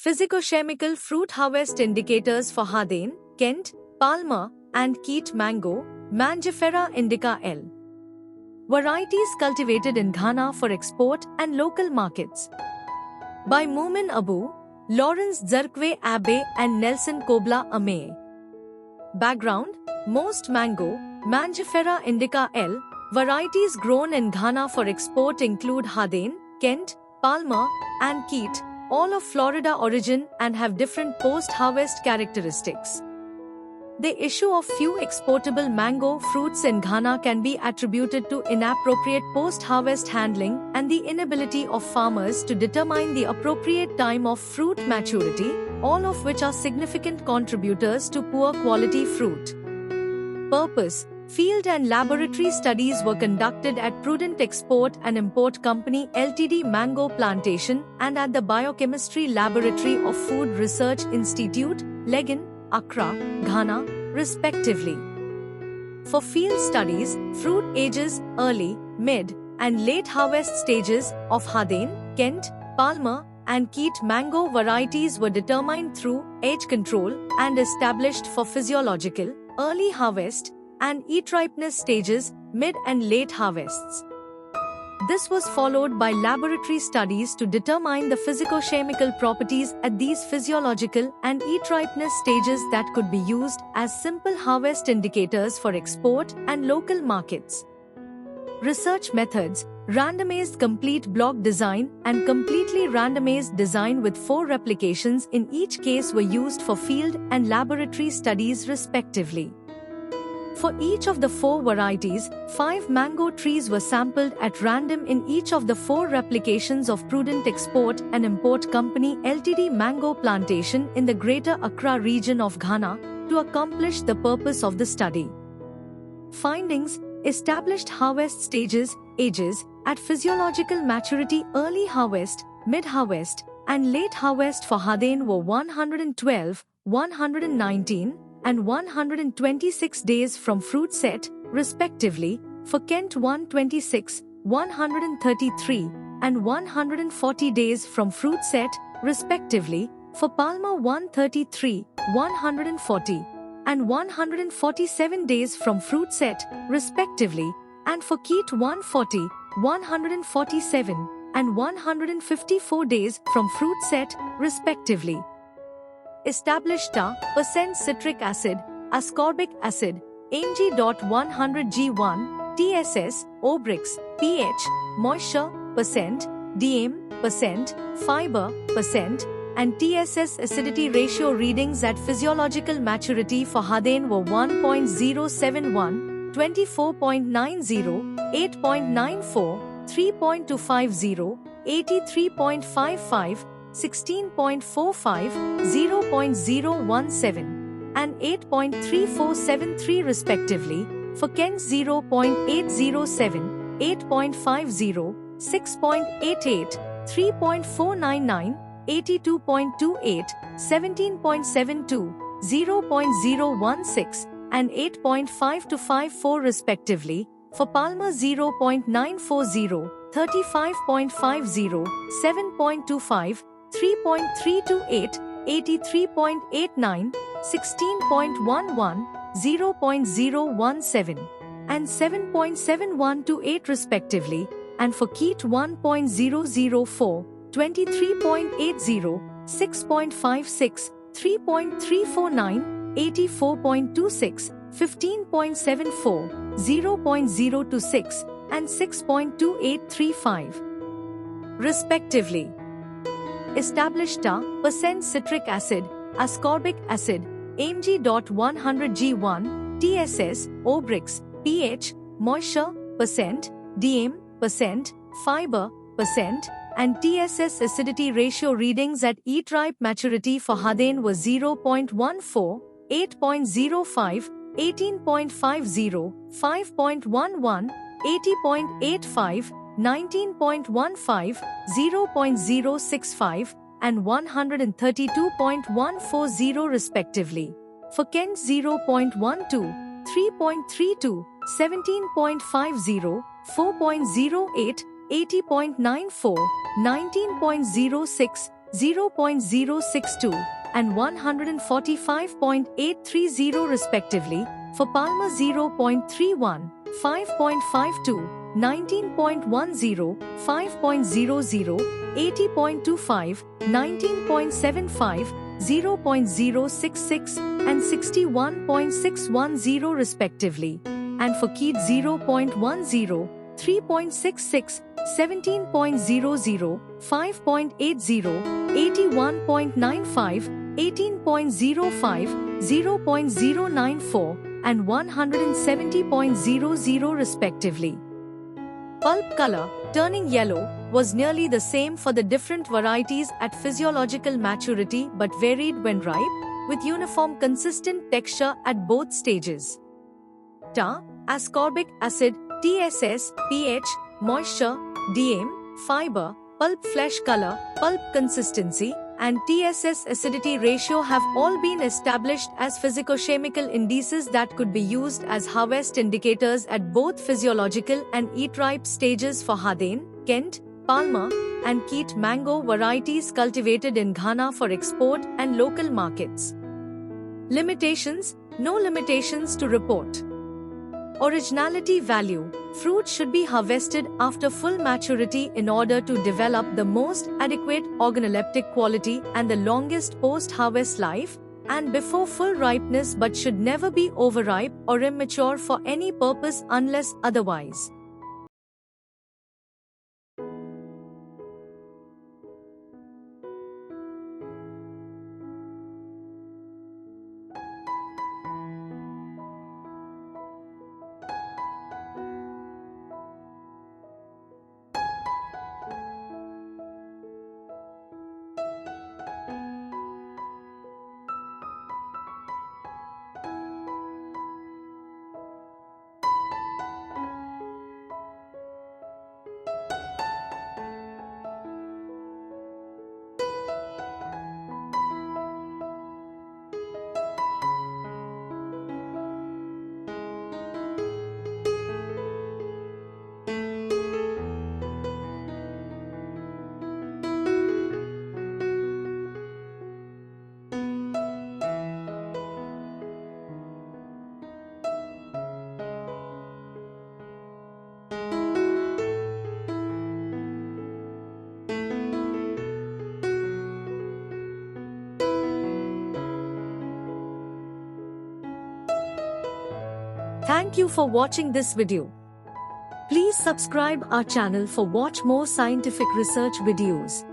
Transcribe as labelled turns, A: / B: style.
A: Physicochemical fruit harvest indicators for Hardane, Kent, Palmer, and Keat mango, Mangifera indica L. Varieties cultivated in Ghana for export and local markets. By Mumin Abu, Lawrence Zarkwe Abe and Nelson Kobla Ame. Background: most mango, Mangifera indica L, varieties grown in Ghana for export include Hardane, Kent, Palmer, and Keat, all of Florida origin and have different post-harvest characteristics. The issue of few exportable mango fruits in Ghana can be attributed to inappropriate post-harvest handling and the inability of farmers to determine the appropriate time of fruit maturity, all of which are significant contributors to poor quality fruit. Purpose: field and laboratory studies were conducted at Prudent Export and Import Company Ltd Mango Plantation and at the Biochemistry Laboratory of Food Research Institute, Legon, Accra, Ghana, respectively. For field studies, fruit ages, early, mid, and late harvest stages of Hardane, Kent, Palmer, and Keat mango varieties were determined through age control and established for physiological, early harvest, and eat ripeness stages, mid and late harvests. This was followed by laboratory studies to determine the physicochemical properties at these physiological and eat ripeness stages that could be used as simple harvest indicators for export and local markets. Research methods: randomized complete block design and completely randomized design with 4 replications in each case were used for field and laboratory studies respectively. For each of the 4 varieties, 5 mango trees were sampled at random in each of the 4 replications of Prudent Export and Import Company Ltd Mango Plantation in the Greater Accra region of Ghana to accomplish the purpose of the study. Findings: established harvest stages, ages, at physiological maturity, early harvest, mid-harvest, and late harvest for Hardane were 112, 119, and 126 days from fruit set, respectively, for Kent 126, 133, and 140 days from fruit set, respectively, for Palmer 133, 140, and 147 days from fruit set, respectively, and for Keat 140, 147, and 154 days from fruit set, respectively. Established % citric acid, ascorbic acid, Mg.100G1, TSS, Obrix, pH, moisture, %, DM, fiber, and TSS acidity ratio readings at physiological maturity for Hardane were 1.071, 24.90, 8.94, 3.250, 83.55, 16.45, 0.017, and 8.3473 respectively, for Kent 0.807, 8.50, 6.88, 3.499, 82.28, 17.72, 0.016, and 8.5254 respectively, for Palmer 0.940, 35.50, 7.25, 3.328, 83.89, 16.11, 0.017, and 7.7128 respectively, and for Keat 1.004, 23.80, 6.56, 3.349, 84.26, 15.74, 0.026, and 6.2835, respectively. Established % citric acid, ascorbic acid, Mg.100G1, TSS, Obrix, pH, moisture, %, DM, fiber, and TSS acidity ratio readings at eat-ripe maturity for Hardane were 0.14, 8.05, 18.50, 5.11, 80.85, 19.15, 0.065, and 132.140 respectively. For Kent 0.12, 3.32, 17.50, 4.08, 80.94, 19.06, 0.062, and 145.830 respectively, for Palmer 0.31, 5.52, 19.10, 5.00, 80.25, 19.75, 0.066, and 61.610 respectively, and for Keat 0.10, 3.66, 17.00, 5.80, 81.95, 18.05, 0.094, and 170.00 respectively. Pulp color, turning yellow, was nearly the same for the different varieties at physiological maturity but varied when ripe, with uniform consistent texture at both stages. TA, ascorbic acid, TSS, pH, moisture, DM, fiber, pulp flesh color, pulp consistency, and TSS acidity ratio have all been established as physicochemical indices that could be used as harvest indicators at both physiological and eat-ripe stages for Hardane, Kent, Palmer, and Keat mango varieties cultivated in Ghana for export and local markets. Limitations: no limitations to report. Originality value: fruit should be harvested after full maturity in order to develop the most adequate organoleptic quality and the longest post-harvest life, and before full ripeness, but should never be overripe or immature for any purpose unless otherwise. Thank you for watching this video. Please subscribe our channel for watch more scientific research videos.